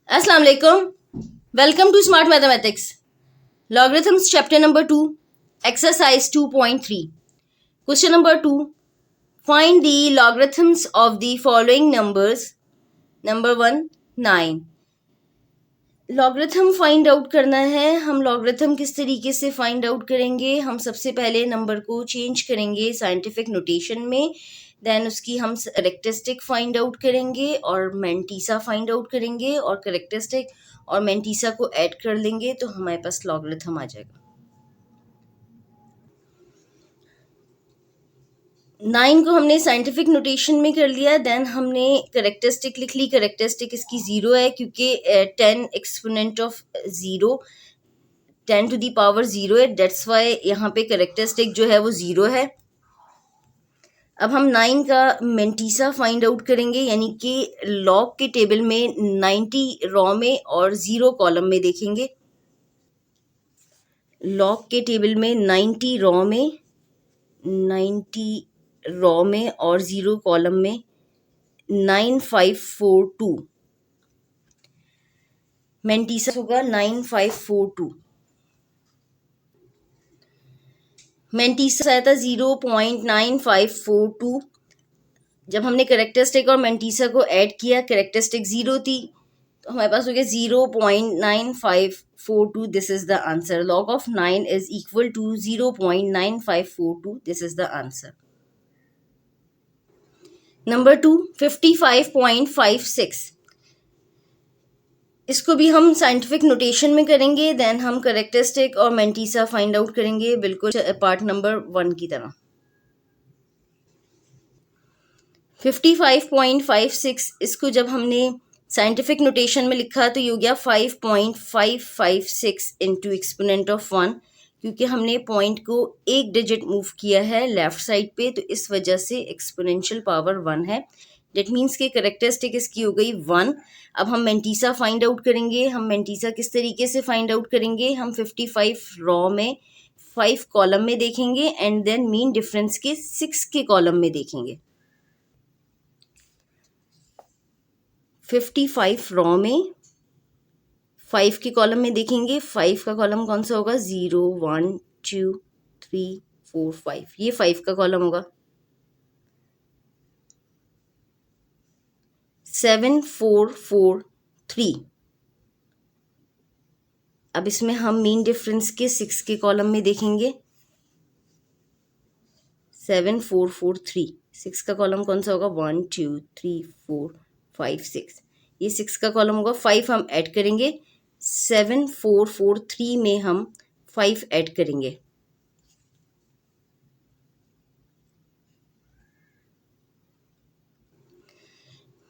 Assalamu alaikum. Welcome to Smart Mathematics. Logarithms chapter number 2, exercise 2.3. Question number 2. Find the logarithms of the following numbers. Number 1, 9. Logarithm find out करना है. हम logarithm किस तरीके से find out करेंगे? हम सबसे पहले नंबर को चेंज करेंगे साइंटिफिक नोटेशन में, देन उसकी हम करेक्टरिस्टिक फाइंड आउट करेंगे और मैंटीसा फाइंड आउट करेंगे और करेक्टरिस्टिक और मैंटीसा को ऐड कर लेंगे तो हमारे पास लॉगरिथम आ जाएगा. 9 को हमने साइंटिफिक नोटेशन में कर लिया. देन हमने करेक्टरिस्टिक लिख ली. करेक्टरिस्टिक इसकी 0 है क्योंकि 10 exponent of 0 10 to the power 0 है. डेट्स वाई यहाँ पे करेक्टरिस्टिक जो है वो 0 है. अब हम 9 का मैंटीसा फाइंड आउट करेंगे, यानी कि लॉग के टेबल में 90 रॉ में और 0 कॉलम में देखेंगे. लॉग के टेबल में 90 रॉ में और 0 कॉलम में 9542. मैंटीसा होगा 9542. मैंटीसा आया था 0.9542. जब हमने करेक्टरिस्टिक और मैंटीसा को ऐड किया, करेक्टरिस्टिक 0 थी तो हमारे पास हो गया 0.9542. This is the answer. Log of 9 is equal to 0.9542. This is the answer. Number 2, 55.56. इसको भी हम साइंटिफिक नोटेशन में करेंगे. देन हम करेक्टरिस्टिक और मैंटीसा फाइंड आउट करेंगे, बिल्कुल पार्ट नंबर 1 की तरह. 55.56 इसको जब हमने साइंटिफिक नोटेशन में लिखा तो ये हो गया 5.556 इंटू एक्सपोनेंट ऑफ 1, क्योंकि हमने पॉइंट को एक डिजिट मूव किया है लेफ्ट साइड पे, तो इस वजह से एक्सपोनेंशियल पावर 1 है. डेट मीन्स के करेक्टरिस्टिक इसकी हो गई 1. अब हम मैंटीसा फाइंड आउट करेंगे. हम मैंटीसा किस तरीके से फाइंड आउट करेंगे? हम 55 रॉ में 5 कॉलम में देखेंगे एंड देन मीन डिफरेंस के 6 के कॉलम में देखेंगे. 55 रॉ में 5 के कॉलम में देखेंगे. 5 का कॉलम कौन सा होगा? 0 1 2 3 4 5. ये 5 का कॉलम होगा. 7 4 4 3. अब इसमें हम मीन डिफरेंस के 6 के कॉलम में देखेंगे. 7 4 4 3. 6 का कॉलम कौन सा होगा? 1 2 3 4 5 6. ये 6 का कॉलम होगा. 5 हम ऐड करेंगे. 7 4 4 3 में हम 5 ऐड करेंगे.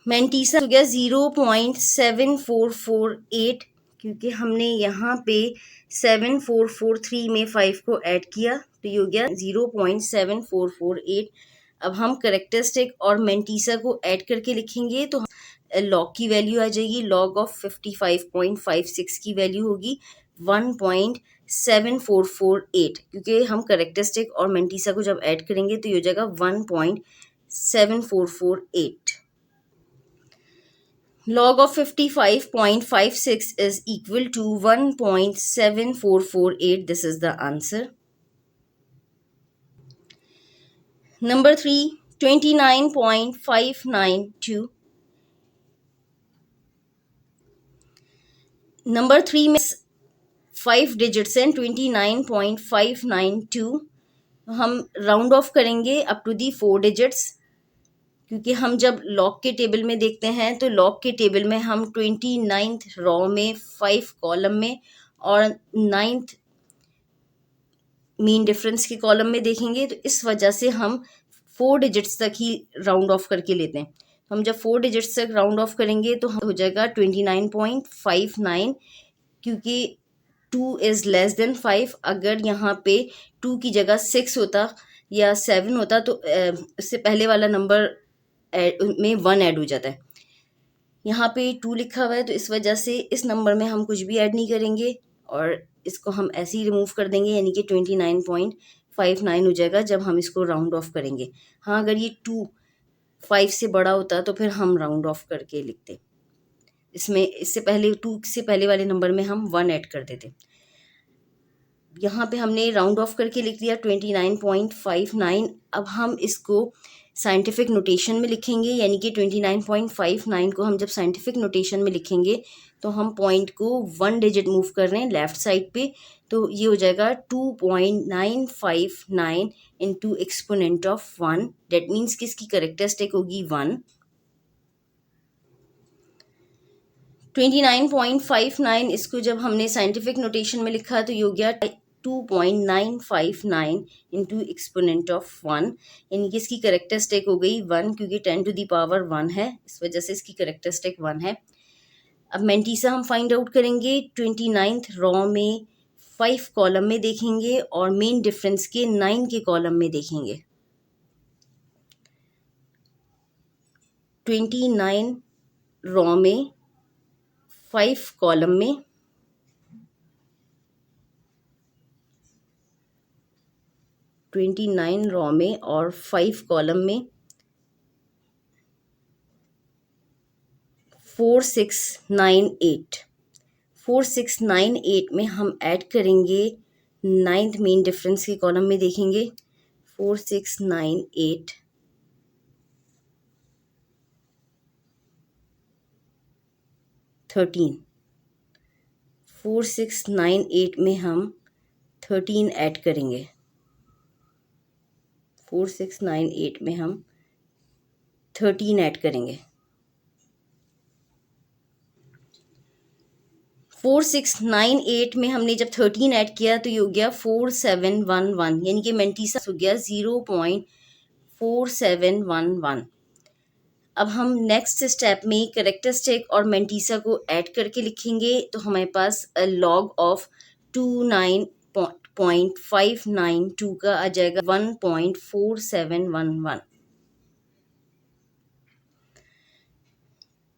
मैंटीसा हो गया 0.7448, क्योंकि हमने यहाँ पे 7443 में 5 को ऐड किया तो ये हो गया 0.7448. अब हम करेक्टरिस्टिक और मैंटीसा को ऐड करके लिखेंगे तो लॉग की वैल्यू आ जाएगी. लॉग ऑफ 55.56 की वैल्यू होगी 1.7448, क्योंकि हम करेक्टरिस्टिक और मैंटीसा को जब ऐड करेंगे तो ये हो जाएगा 1.7448. Log of 55.56 is equal to 1.7448. This is the answer. Number 3, 29.592. Number 3 में 5 डिजिट्स हैं. 29.592 हम राउंड ऑफ करेंगे अप टू दी 4 डिजिट्स, क्योंकि हम जब लॉग के टेबल में देखते हैं तो लॉग के टेबल में हम 29th रॉ में 5 कॉलम में और 9th मीन डिफरेंस के कॉलम में देखेंगे, तो इस वजह से हम 4 डिजिट्स तक ही राउंड ऑफ करके लेते हैं. तो हम जब 4 डिजिट्स तक राउंड ऑफ करेंगे तो हो जाएगा 29.59, क्योंकि 2 इज़ लेस देन 5. अगर यहाँ पे 2 की जगह 6 होता या 7 होता तो इससे पहले वाला नंबर में 1 ऐड हो जाता है. यहाँ पे 2 लिखा हुआ है तो इस वजह से इस नंबर में हम कुछ भी ऐड नहीं करेंगे और इसको हम ऐसे ही रिमूव कर देंगे, यानी कि 29.59 हो जाएगा जब हम इसको राउंड ऑफ करेंगे. हाँ, अगर ये 2 5 से बड़ा होता तो फिर हम राउंड ऑफ करके लिखते. इसमें इससे पहले 2 से पहले वाले नंबर में हम 1 ऐड कर देते। यहाँ पे हमने राउंड ऑफ करके लिख दिया 29.59। अब हम इसको साइंटिफिक नोटेशन में लिखेंगे, यानी कि 29.59 को हम जब साइंटिफिक नोटेशन में लिखेंगे तो हम पॉइंट को 1 डिजिट मूव कर रहे हैं लेफ़्ट साइड पे, तो ये हो जाएगा 2.959 into exponent of 1। That means कि इसकी कैरेक्टरिस्टिक होगी 1। 29.59 इसको जब हमने साइंटिफिक नोटेशन में लिखा तो ये हो गया 2.959 इंटू एक्सपोनेंट ऑफ 1, यानी कि इसकी कैरेक्टरिस्टिक हो गई 1, क्योंकि 10 टू दी पावर 1 है, इस वजह से इसकी कैरेक्टरिस्टिक 1 है। अब मेंटीसा हम फाइंड आउट करेंगे। 29th रॉ में 5 कॉलम में देखेंगे और मेन डिफरेंस के 9 के कॉलम में देखेंगे। 29 रॉ में 5 कॉलम में 29 रॉ में और 5 कॉलम में 4698 में हम ऐड करेंगे 9th मेन डिफरेंस के कॉलम में देखेंगे 4698 13 4698 में हम 13 ऐड करेंगे। 4698 में हम 13 ऐड करेंगे। 4698 में हमने जब 13 ऐड किया तो ये हो गया 4711, यानी कि मेंटीसा हो गया 0.4711। अब हम नेक्स्ट स्टेप में कैरेक्टरिस्टिक और मेंटीसा को ऐड करके लिखेंगे, तो हमारे पास लॉग ऑफ 29.592 का आ जाएगा 1.4711।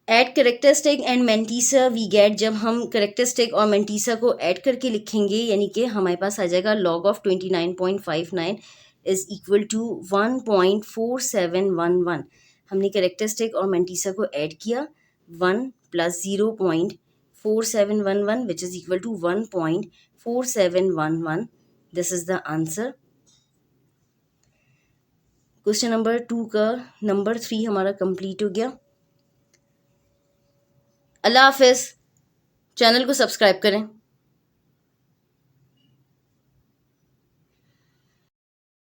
Add characteristic and mantissa we get, जब हम कैरेक्टरिस्टिक और मेंटीसा को ऐड करके लिखेंगे, यानी कि हमारे पास आ जाएगा log of 29.59 is equal to 1.4711। हमने कैरेक्टरिस्टिक और मेंटीसा को ऐड किया, 1 प्लस 0.4711 which is equal to 1.4711। This is the answer. Question number 2 का नंबर 3 हमारा कंप्लीट हो गया। अल्लाह हाफिज़। चैनल को सब्सक्राइब करें।